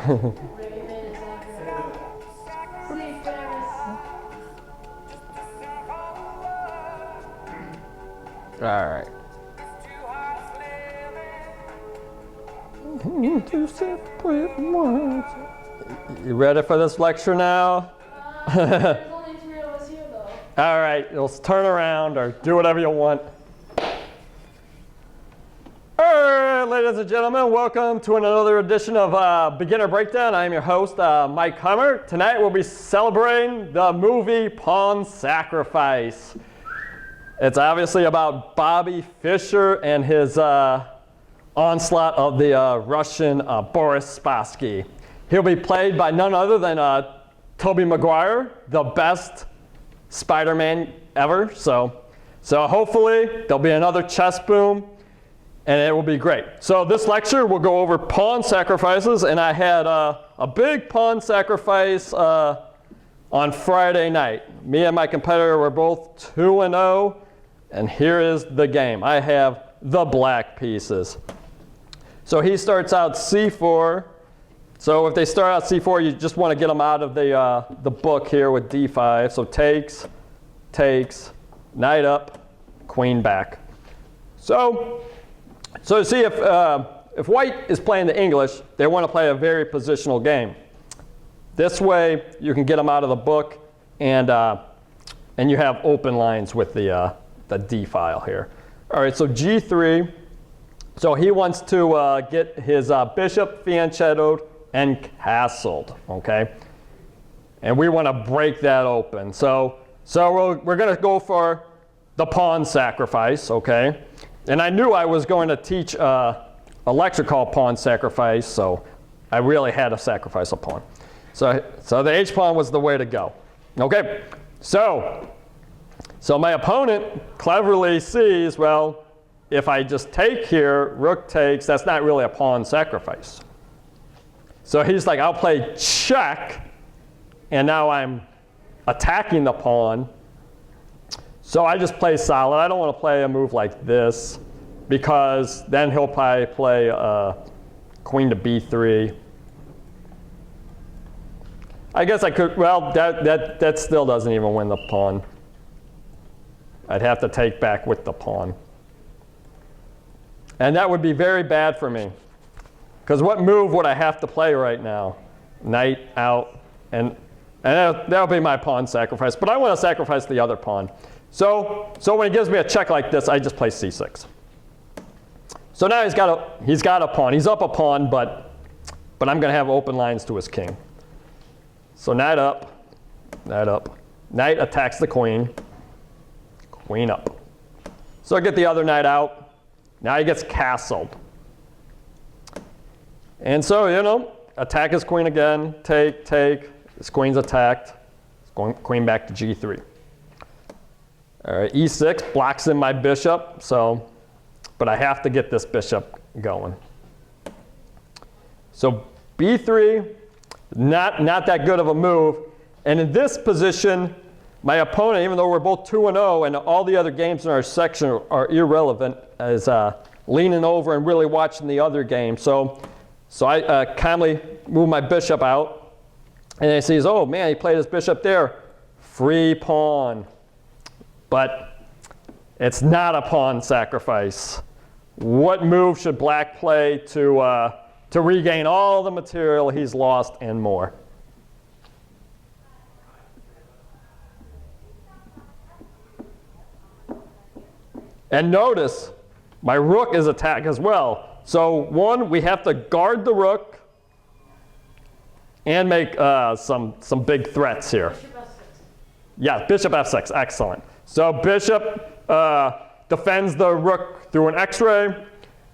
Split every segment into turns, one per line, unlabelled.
All right. You ready for this lecture now?
There's only 3 of us here, though.
All right, let's turn around or do whatever you want. All right, ladies and gentlemen, welcome to another edition of Beginner Breakdown. I am your host, Mike Kummer. Tonight we'll be celebrating the movie Pawn Sacrifice. It's obviously about Bobby Fischer and his onslaught of the Russian Boris Spassky. He'll be played by none other than Tobey Maguire, the best Spider-Man ever. So hopefully there'll be another chest boom and it will be great. So this lecture will go over pawn sacrifices, and I had a big pawn sacrifice on Friday night. Me and my competitor were both 2-0, and here is the game. I have the black pieces. So he starts out c4. So if they start out c4, you just want to get them out of the book here with d5. So takes, knight up, queen back. So you see, if white is playing the English, they want to play a very positional game. This way, you can get them out of the book, and you have open lines with the D file here. All right, so G3. So he wants to get his bishop fianchettoed and castled, okay? And we want to break that open. So we're going to go for the pawn sacrifice, okay? And I knew I was going to teach a lecture called Pawn Sacrifice, so I really had to sacrifice a pawn. So the H pawn was the way to go. Okay, so my opponent cleverly sees, well, if I just take here, rook takes, that's not really a pawn sacrifice. So he's like, I'll play check, and now I'm attacking the pawn. So I just play solid. I don't want to play a move like this, because then he'll probably play queen to b3. I guess I could, well, that still doesn't even win the pawn. I'd have to take back with the pawn. And that would be very bad for me, because what move would I have to play right now? Knight out, and that'll be my pawn sacrifice. But I want to sacrifice the other pawn. So when he gives me a check like this, I just play c6. So now he's got a pawn. He's up a pawn, but I'm going to have open lines to his king. So knight up. Knight attacks the queen. Queen up. So I get the other knight out. Now he gets castled. And so, attack his queen again. Take. His queen's attacked. Queen back to g3. All right, e6 blocks in my bishop, but I have to get this bishop going. So b3, not that good of a move. And in this position, my opponent, even though we're both 2-0 and all the other games in our section are irrelevant, is leaning over and really watching the other game. So I calmly move my bishop out, and he sees, oh man, he played his bishop there. Free pawn. But it's not a pawn sacrifice. What move should black play to regain all the material he's lost and more? And notice, my rook is attacked as well. So one, we have to guard the rook and make some big threats here.
Bishop f6.
Yeah, bishop f6, excellent. So bishop defends the rook through an x-ray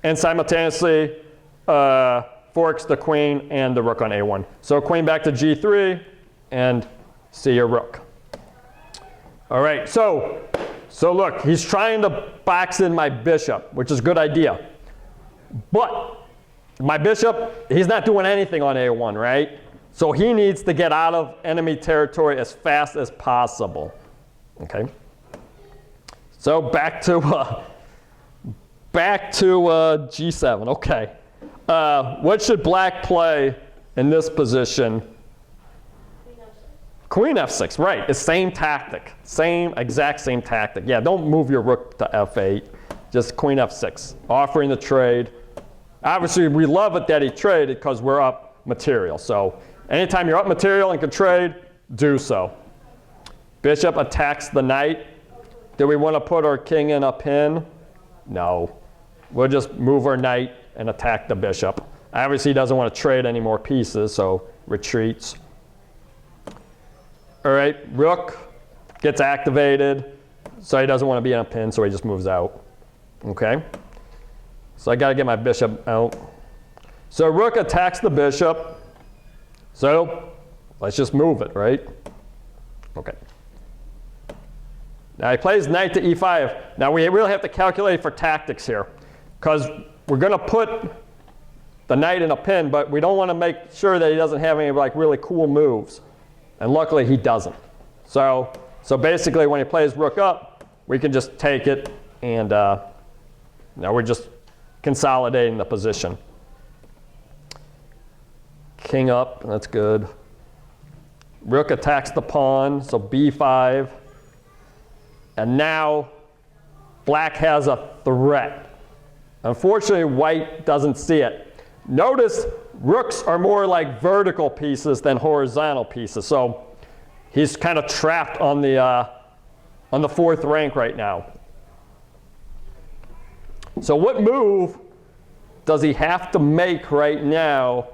and simultaneously forks the queen and the rook on a1. So queen back to g3 and see your rook. All right, so look, he's trying to box in my bishop, which is a good idea. But my bishop, he's not doing anything on a1, right? So he needs to get out of enemy territory as fast as possible. Okay. So back to g7. Okay. What should black play in this position, Queen F6, right. It's same tactic. Exact same tactic. Yeah, don't move your rook to F8. Just Queen F6, offering the trade. Obviously, we love it that he traded because we're up material. So anytime you're up material and can trade, do so. Bishop attacks the knight. Do we want to put our king in a pin? No. We'll just move our knight and attack the bishop. Obviously, he doesn't want to trade any more pieces, so retreats. All right, rook gets activated. So he doesn't want to be in a pin, so he just moves out. Okay? So I got to get my bishop out. So rook attacks the bishop. So let's just move it, right? Okay. Now he plays knight to e5. Now we really have to calculate for tactics here, because we're going to put the knight in a pin, but we don't want to make sure that he doesn't have any like really cool moves. And luckily he doesn't. So basically when he plays rook up, we can just take it, and now we're just consolidating the position. King up, that's good. Rook attacks the pawn, so b5. And now black has a threat. Unfortunately, white doesn't see it. Notice rooks are more like vertical pieces than horizontal pieces. So he's kind of trapped on the fourth rank right now. So what move does he have to make right now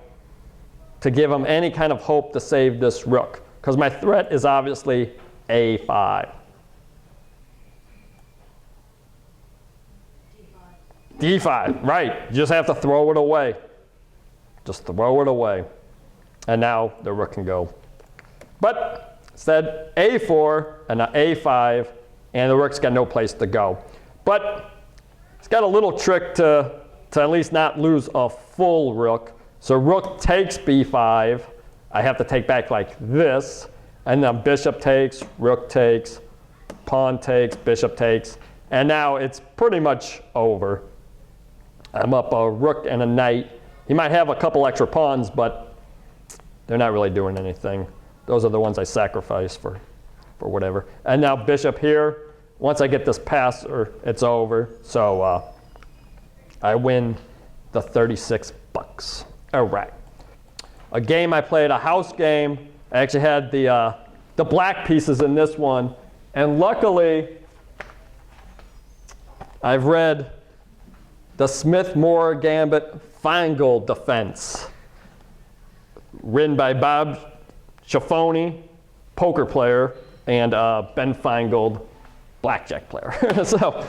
to give him any kind of hope to save this rook? Because my threat is obviously a5. D5, right. You just have to throw it away. Just throw it away. And now the rook can go. But instead, A4 and now A5, and the rook's got no place to go. But it's got a little trick to at least not lose a full rook. So rook takes B5. I have to take back like this. And then bishop takes, rook takes, pawn takes, bishop takes. And now it's pretty much over. I'm up a rook and a knight. He might have a couple extra pawns, but they're not really doing anything. Those are the ones I sacrifice for whatever. And now bishop here. Once I get this pass, it's over. So I win the 36 bucks. All right. A game I played, a house game. I actually had the black pieces in this one. And luckily, I've read the Smith-Morra Gambit Feingold Defense, written by Bob Schiaffoni, poker player, and Ben Feingold, blackjack player. so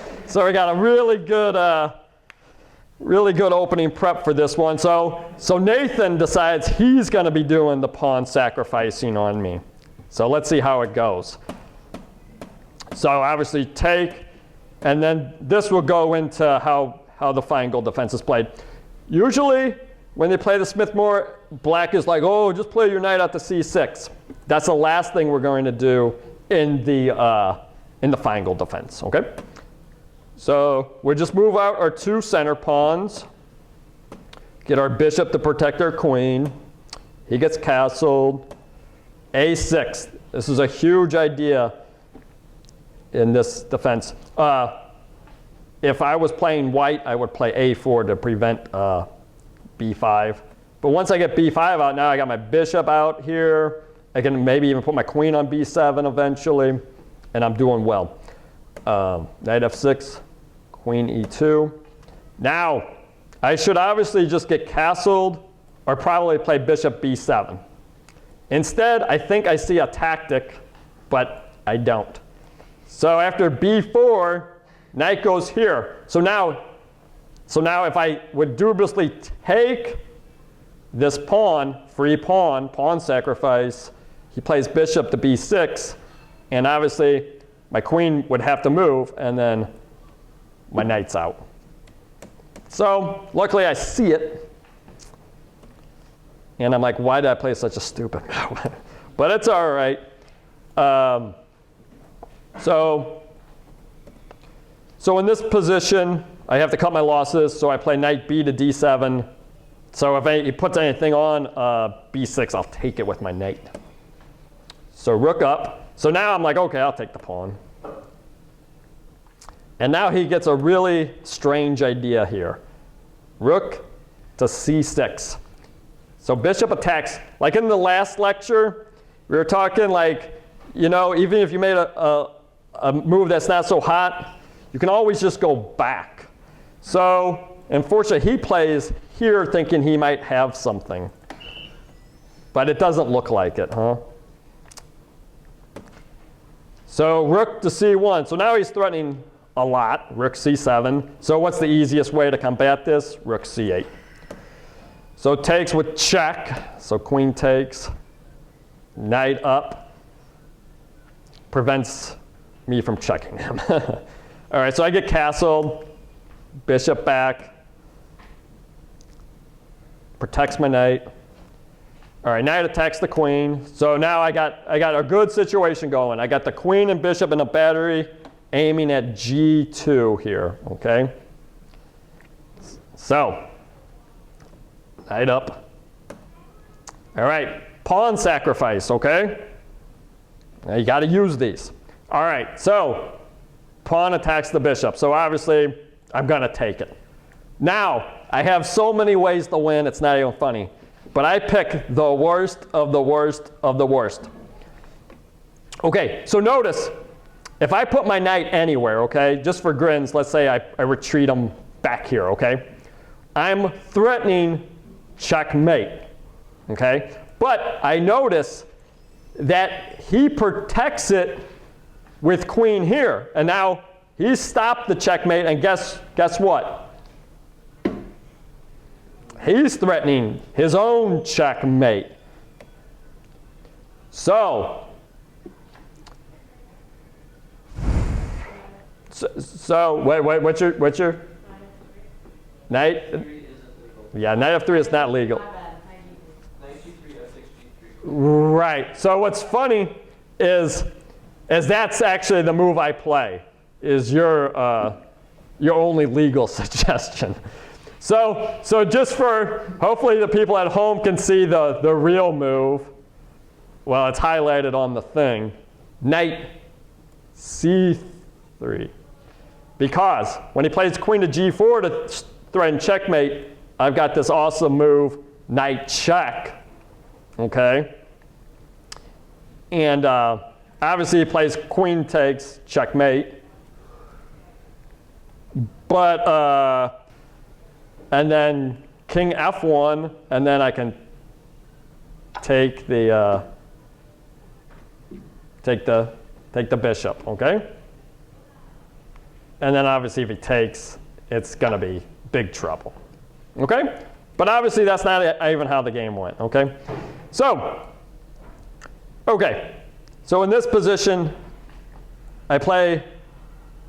we got a really good opening prep for this one. So Nathan decides he's going to be doing the pawn sacrificing on me. So let's see how it goes. So obviously take, and then this will go into how the Feingold defense is played. Usually, when they play the Smith-Morra, black is like, oh, just play your knight out to c6. That's the last thing we're going to do in the Feingold defense, okay? So we just move out our two center pawns, get our bishop to protect our queen. He gets castled. A6. This is a huge idea in this defense. If I was playing white, I would play A4 to prevent B5. But once I get B5 out, now I got my bishop out here. I can maybe even put my queen on B7 eventually, and I'm doing well. Knight F6, queen E2. Now, I should obviously just get castled or probably play bishop B7. Instead, I think I see a tactic, but I don't. So after B4, knight goes here. So now if I would dubiously take this pawn, free pawn, pawn sacrifice, he plays bishop to B6, and obviously my queen would have to move, and then my knight's out. So luckily I see it, and I'm like, why did I play such a stupid move? But it's all right. So in this position, I have to cut my losses, so I play knight B to D7, So if he puts anything on b6, I'll take it with my knight. So rook up. So now I'm like, okay, I'll take the pawn. And now he gets a really strange idea here. Rook to c6. So bishop attacks. Like in the last lecture, we were talking like, you know, even if you made a move that's not so hot, you can always just go back. So unfortunately, he plays here thinking he might have something. But it doesn't look like it, huh? So rook to c1. So now he's threatening a lot. Rook c7. So what's the easiest way to combat this? Rook c8. So takes with check. So queen takes. Knight up. Prevents me from checking him. All right, so I get castled. Bishop back. Protects my knight. All right, knight attacks the queen. So now I got a good situation going. I got the queen and bishop in a battery aiming at g2 here, okay? So, knight up. All right, pawn sacrifice, okay? Now you got to use these. All right, so pawn attacks the bishop. So obviously, I'm going to take it. Now, I have so many ways to win, it's not even funny. But I pick the worst of the worst of the worst. Okay, so notice, if I put my knight anywhere, okay, just for grins, let's say I retreat him back here, okay? I'm threatening checkmate, okay? But I notice that he protects it with queen here. And now he's stopped the checkmate, and guess what? He's threatening his own checkmate. So wait, what's your knight? Yeah, knight f3 is not legal. Right. So what's funny is that's actually the move I play. Is your only legal suggestion. So just for, hopefully the people at home can see the real move. Well, it's highlighted on the thing. Knight c3. Because when he plays queen to g4 to threaten checkmate, I've got this awesome move, knight check. Okay? And obviously he plays queen takes, checkmate. But, and then king f1, and then I can take the bishop, okay? And then obviously if he takes, it's gonna be big trouble, okay? But obviously that's not even how the game went, okay? So in this position, I play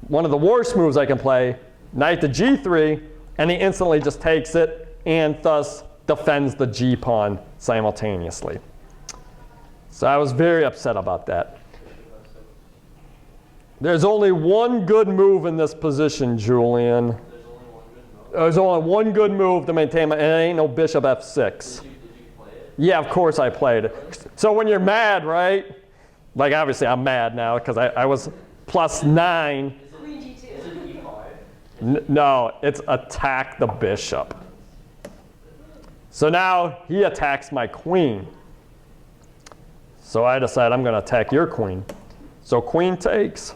one of the worst moves I can play, knight to g3, and he instantly just takes it and thus defends the g pawn simultaneously. So I was very upset about that. There's only one good move in this position, Julian. There's only one good move to maintain my, and it ain't no bishop f6.
Did you play it?
Yeah, of course I played it. So when you're mad, right? Like obviously I'm mad now because I was +9.
Queen g2.
Is it e5?
No, it's attack the bishop. So now he attacks my queen. So I decide I'm going to attack your queen. So queen takes.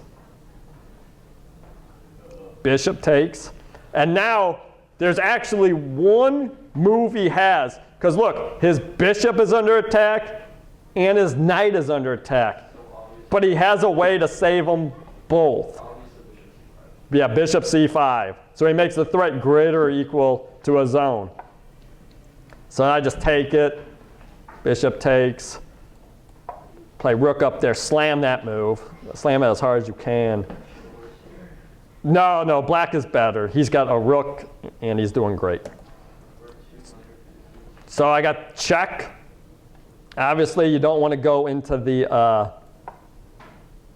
Bishop takes. And now there's actually one move he has. Because look, his bishop is under attack and his knight is under attack. But he has a way to save them both. Yeah, bishop c5. So he makes the threat greater or equal to his own. So I just take it. Bishop takes. Play rook up there. Slam that move. Slam it as hard as you can. No, black is better. He's got a rook, and he's doing great. So I got check. Obviously, you don't want to go into the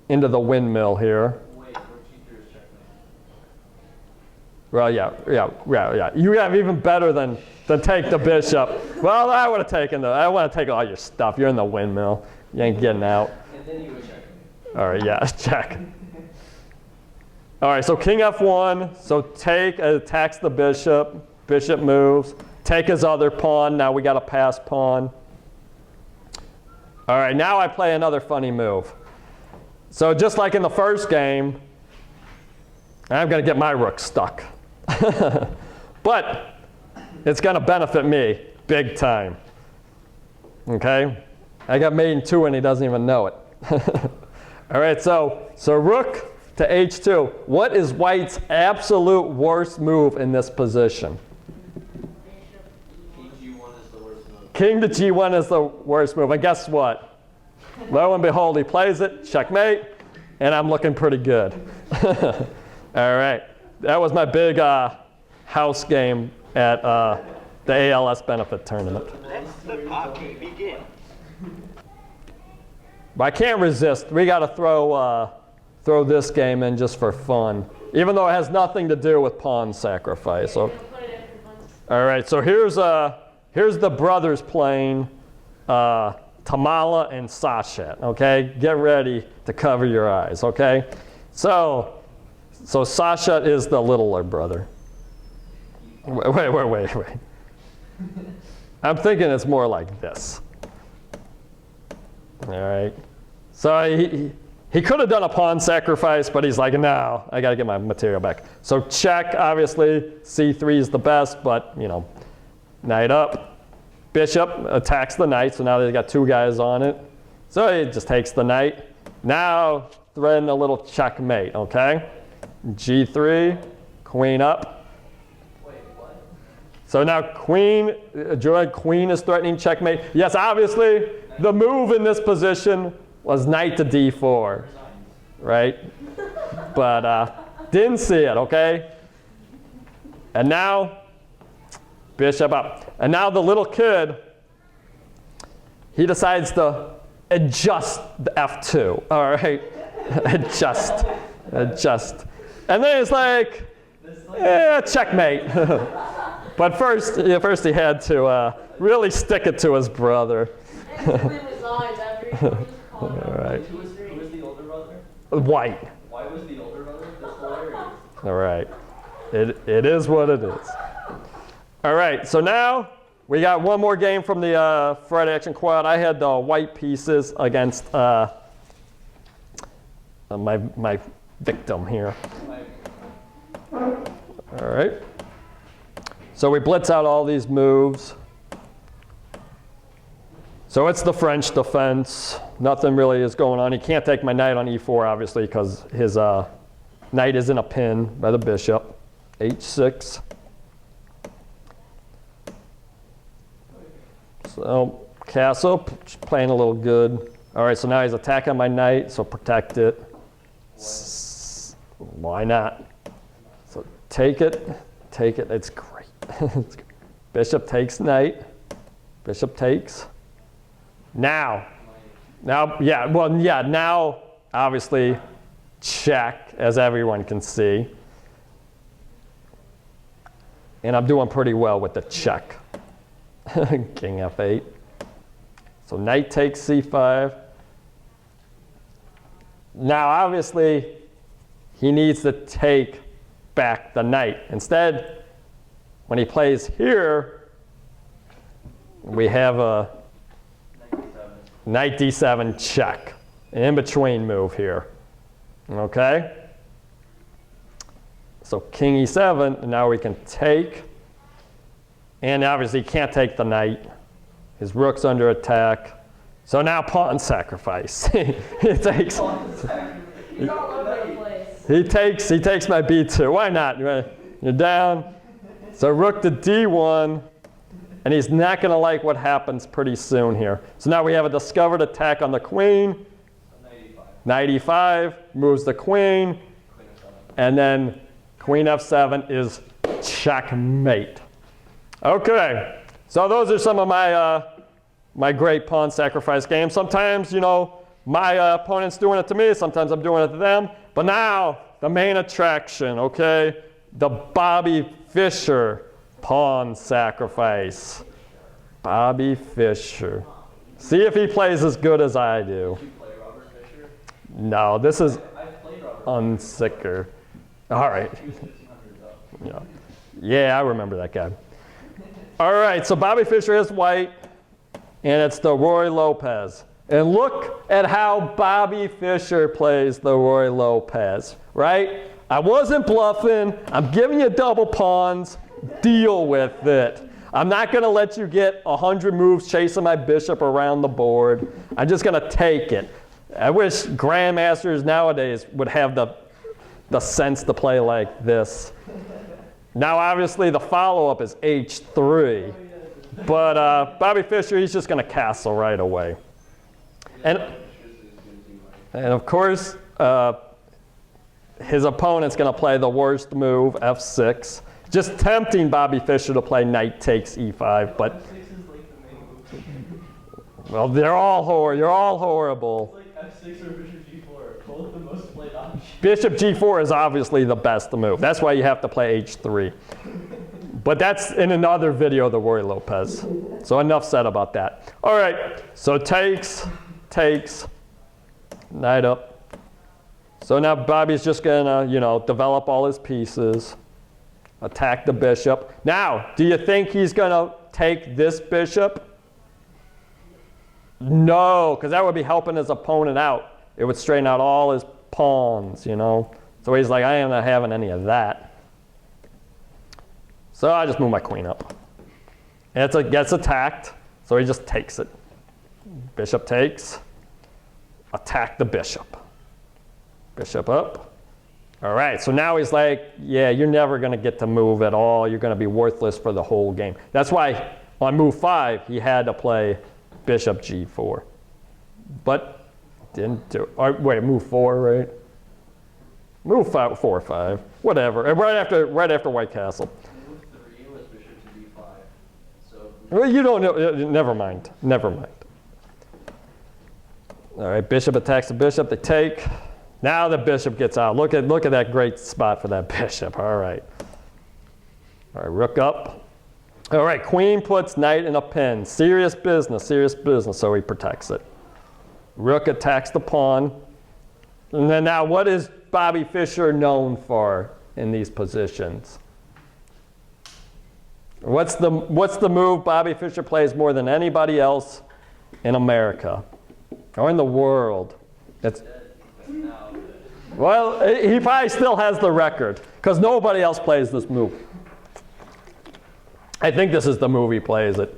windmill here.
Wait, rook g3 is checkmate.
Well, yeah. You have even better than take the bishop. Well, I would have taken I want to take all your stuff. You're in the windmill. You ain't getting out.
And then you would check me.
All right, yeah, check. All right, so king f1. So take attacks the bishop. Bishop moves. Take his other pawn. Now we got a pass pawn. All right, now I play another funny move. So just like in the first game, I'm going to get my rook stuck. But it's going to benefit me big time. Okay? I got mate in 2 and he doesn't even know it. All right, so rook to h2. What is white's absolute worst move in this position? King to g1 is the worst move. And guess what? Lo and behold, he plays it. Checkmate. And I'm looking pretty good. All right. That was my big house game at the ALS benefit tournament.
Let the party begin.
But I can't resist. We got to throw this game in just for fun, even though it has nothing to do with pawn sacrifice. So, all right. So here's the brothers playing Tomala and Sashat. Okay, get ready to cover your eyes. Okay, so Sashat is the littler brother. Wait. I'm thinking it's more like this. All right. So he could have done a pawn sacrifice, but he's like, no, I got to get my material back. So check, obviously, c3 is the best, but, you know, knight up. Bishop attacks the knight, so now they've got 2 guys on it. So he just takes the knight. Now threaten a little checkmate, okay? g3, queen up.
Wait, what?
So now queen is threatening checkmate. Yes, obviously, the move in this position was knight to d4, right? But didn't see it, okay? And now, bishop up. And now the little kid, he decides to adjust the f2, all right? adjust. And then it's like, checkmate. But first he had to really stick it to his brother.
All
right.
Who was the older brother?
White.
Why was the older brother? That's hilarious.
All right. It is what it is. All right, so now we got one more game from the Friday Action Quad. I had the white pieces against my victim here. All right. So we blitz out all these moves. So it's the French defense. Nothing really is going on. He can't take my knight on e4, obviously, because his knight is in a pin by the bishop. h6. So castle, playing a little good. All right, so now he's attacking my knight, so protect it. Why not? So take it. It's great. Bishop takes knight. Bishop takes. Now, obviously, check, as everyone can see. And I'm doing pretty well with the check. King f8. So knight takes c5. Now, obviously, he needs to take back the knight. Instead, when he plays here, we have a knight d7 check, an in-between move here. Okay? So king e7, and now we can take. And obviously, he can't take the knight. His rook's under attack. So now pawn sacrifice. he takes.
He's all over the place.
He takes my b2. Why not? You're down. So rook to d1. And he's not going to like what happens pretty soon here. So now we have a discovered attack on the queen. Knight e5 moves the queen. And then queen f7 is checkmate. Okay, so those are some of my great pawn sacrifice games. Sometimes, my opponent's doing it to me. Sometimes I'm doing it to them. But now, the main attraction, okay? the Bobby Fischer pawn sacrifice. Bobby Fischer. See if he plays as good as I do.
Did you play Robert Fischer?
No, this is
I played Robert
Unzicker. All right.
Fischer. He was 1500 up.
Yeah. Yeah, I remember that guy. All right, so Bobby Fischer is white, and it's the Ruy Lopez. And look at how Bobby Fischer plays the Ruy Lopez, right? I wasn't bluffing. I'm giving you double pawns. Deal with it. I'm not going to let you get 100 moves chasing my bishop around the board. I'm just going to take it. I wish grandmasters nowadays would have the sense to play like this. Now, obviously, the follow-up is H3. But Bobby Fischer, he's just going to castle right away. And of course, his opponent's going to play the worst move, F6. Just tempting Bobby Fischer to play knight takes E5, but
F6 is like the main move.
well, you're all horrible.
It's like F6 or Bishop G4, both the most played options.
Bishop G4 is obviously the best move. That's why you have to play H3. But that's in another video, the Ruy Lopez. So enough said about that. All right, so takes, knight up. So now Bobby's just gonna, develop all his pieces, attack the bishop. Now, do you think he's gonna take this bishop? No, because that would be helping his opponent out. It would straighten out all his pawns, So he's like, I am not having any of that. So I just move my queen up. And it gets attacked, so he just takes it. Bishop takes, attack the bishop. Bishop up. All right, so now he's like, yeah, you're never going to get to move at all. You're going to be worthless for the whole game. That's why on move 5, he had to play bishop G4. But didn't do it. Wait, move 4, right? Move 5, 4 or 5, whatever. And right after White Castle.
Move 3 was Bishop to D5. So
Well, you don't know. Never mind. All right, bishop attacks the bishop. They take. Now the bishop gets out. Look at that great spot for that bishop. All right, rook up. All right, queen puts knight in a pin. Serious business. So he protects it. Rook attacks the pawn. And then now, what is Bobby Fischer known for in these positions? What's the move Bobby Fischer plays more than anybody else in America or in the world? Well, he probably still has the record because nobody else plays this move. I think this is the move he plays it.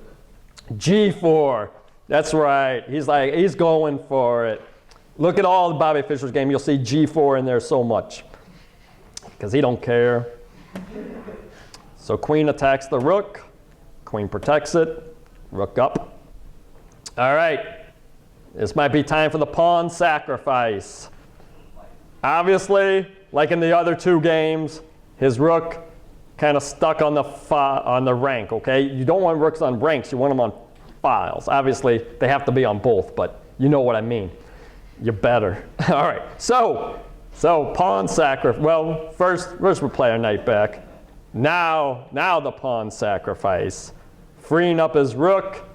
G4. That's right. He's going for it. Look at all the Bobby Fischer's game. You'll see G4 in there so much because he don't care. So queen attacks the rook. Queen protects it. Rook up. All right. This might be time for the pawn sacrifice. Obviously, like in the other 2 games, his rook kind of stuck on the rank, okay? You don't want rooks on ranks. You want them on files. Obviously, they have to be on both, but you know what I mean. You better. All right. So pawn sacrifice. Well, first we'll play our knight back. Now the pawn sacrifice. Freeing up his rook.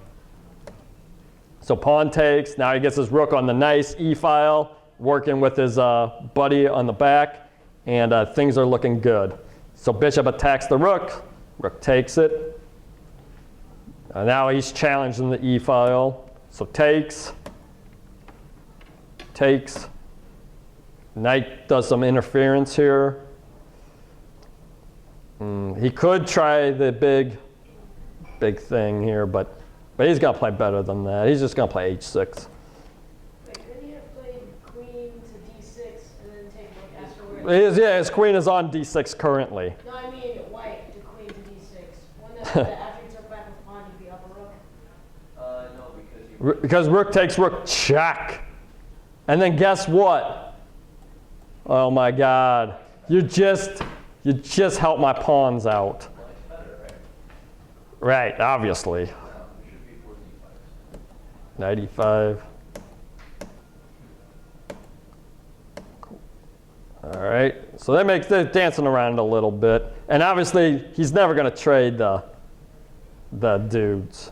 So pawn takes. Now he gets his rook on the nice e-file, working with his buddy on the back, and things are looking good. So bishop attacks the rook. Rook takes it. Now he's challenging the e-file. So takes. Knight does some interference here. He could try the big thing here, but he's going to play better than that. He's just going to play H6.
Wait, didn't he have played queen to D6 and then take rook afterwards?
His queen is on D6 currently.
No, I mean white to queen to D6. One that after you took back the pawn, you'd be up a rook.
no,
Because rook takes rook check. And then guess what? Oh my God. You just helped my pawns out. Right, obviously.
Should be 4D5.
95. All right, So they're dancing around a little bit. And obviously, he's never going to trade the dudes,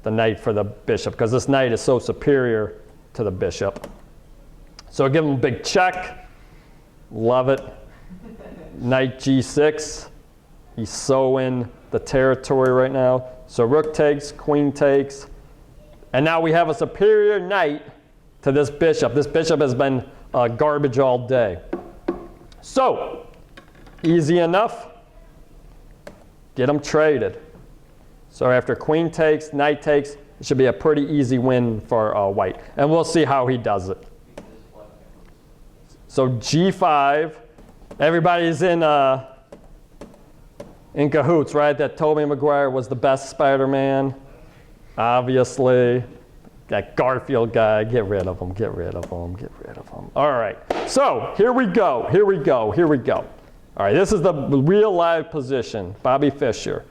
the knight for the bishop, because this knight is so superior to the bishop. So give him a big check. Love it. Knight g6. He's so in the territory right now. So rook takes, queen takes. And now we have a superior knight to this bishop. This bishop has been garbage all day. So, easy enough. Get them traded. So after queen takes, knight takes, it should be a pretty easy win for white. And we'll see how he does it. So g5. Everybody's in cahoots, right? That Tobey Maguire was the best Spider-Man. Obviously. That Garfield guy, get rid of him, get rid of him, get rid of him. All right, so here we go, here we go, here we go. All right, this is the real live position, Bobby Fischer.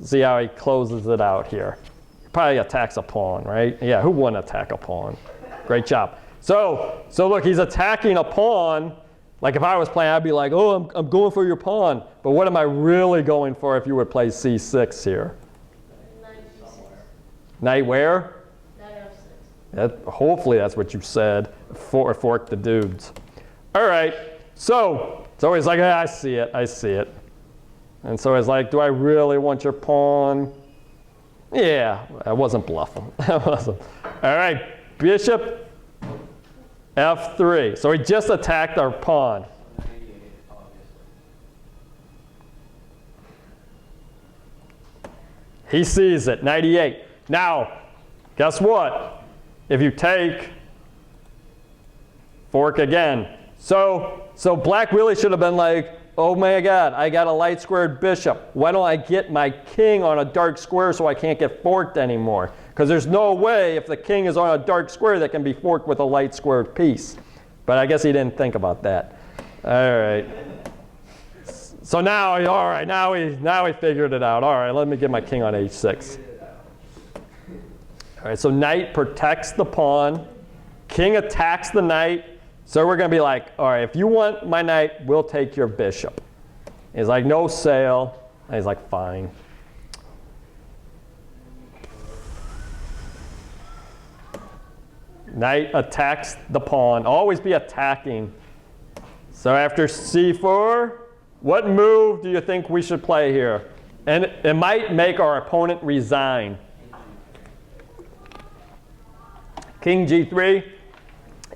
See how he closes it out here. He probably attacks a pawn, right? Yeah, who wouldn't attack a pawn? Great job. So look, he's attacking a pawn. Like if I was playing, I'd be like, oh, I'm going for your pawn. But what am I really going for if you would play c6 here?
Knight g6.
Knight where?
Knight f6.
Hopefully that's what you said. Fork the dudes. All right. So he's like, I see it. I see it. And so he's like, do I really want your pawn? Yeah, I wasn't bluffing. I wasn't. All right. Bishop f3. So he just attacked our pawn. He sees it. 98. Now, guess what? If you take, fork again. So black really should have been like, oh my God, I got a light squared bishop. Why don't I get my king on a dark square so I can't get forked anymore? Because there's no way if the king is on a dark square that can be forked with a light squared piece. But I guess he didn't think about that. All right. So now, all right, now he figured it out. All right, let me get my king on h6. All right, so knight protects the pawn. King attacks the knight. So we're going to be like, all right, if you want my knight, we'll take your bishop. He's like, no sale. And he's like, fine. Knight attacks the pawn. Always be attacking. So after c4, what move do you think we should play here? And it might make our opponent resign. King g3.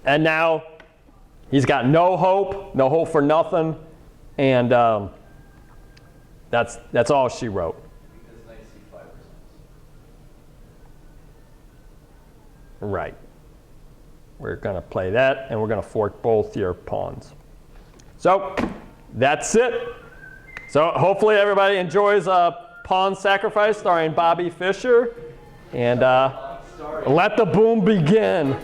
And now he's got no hope for nothing. And that's all she wrote.
Because knight c5 resigns.
Right. We're going to play that, and we're going to fork both your pawns. So that's it. So hopefully everybody enjoys Pawn Sacrifice starring Bobby Fischer. And let the boom begin.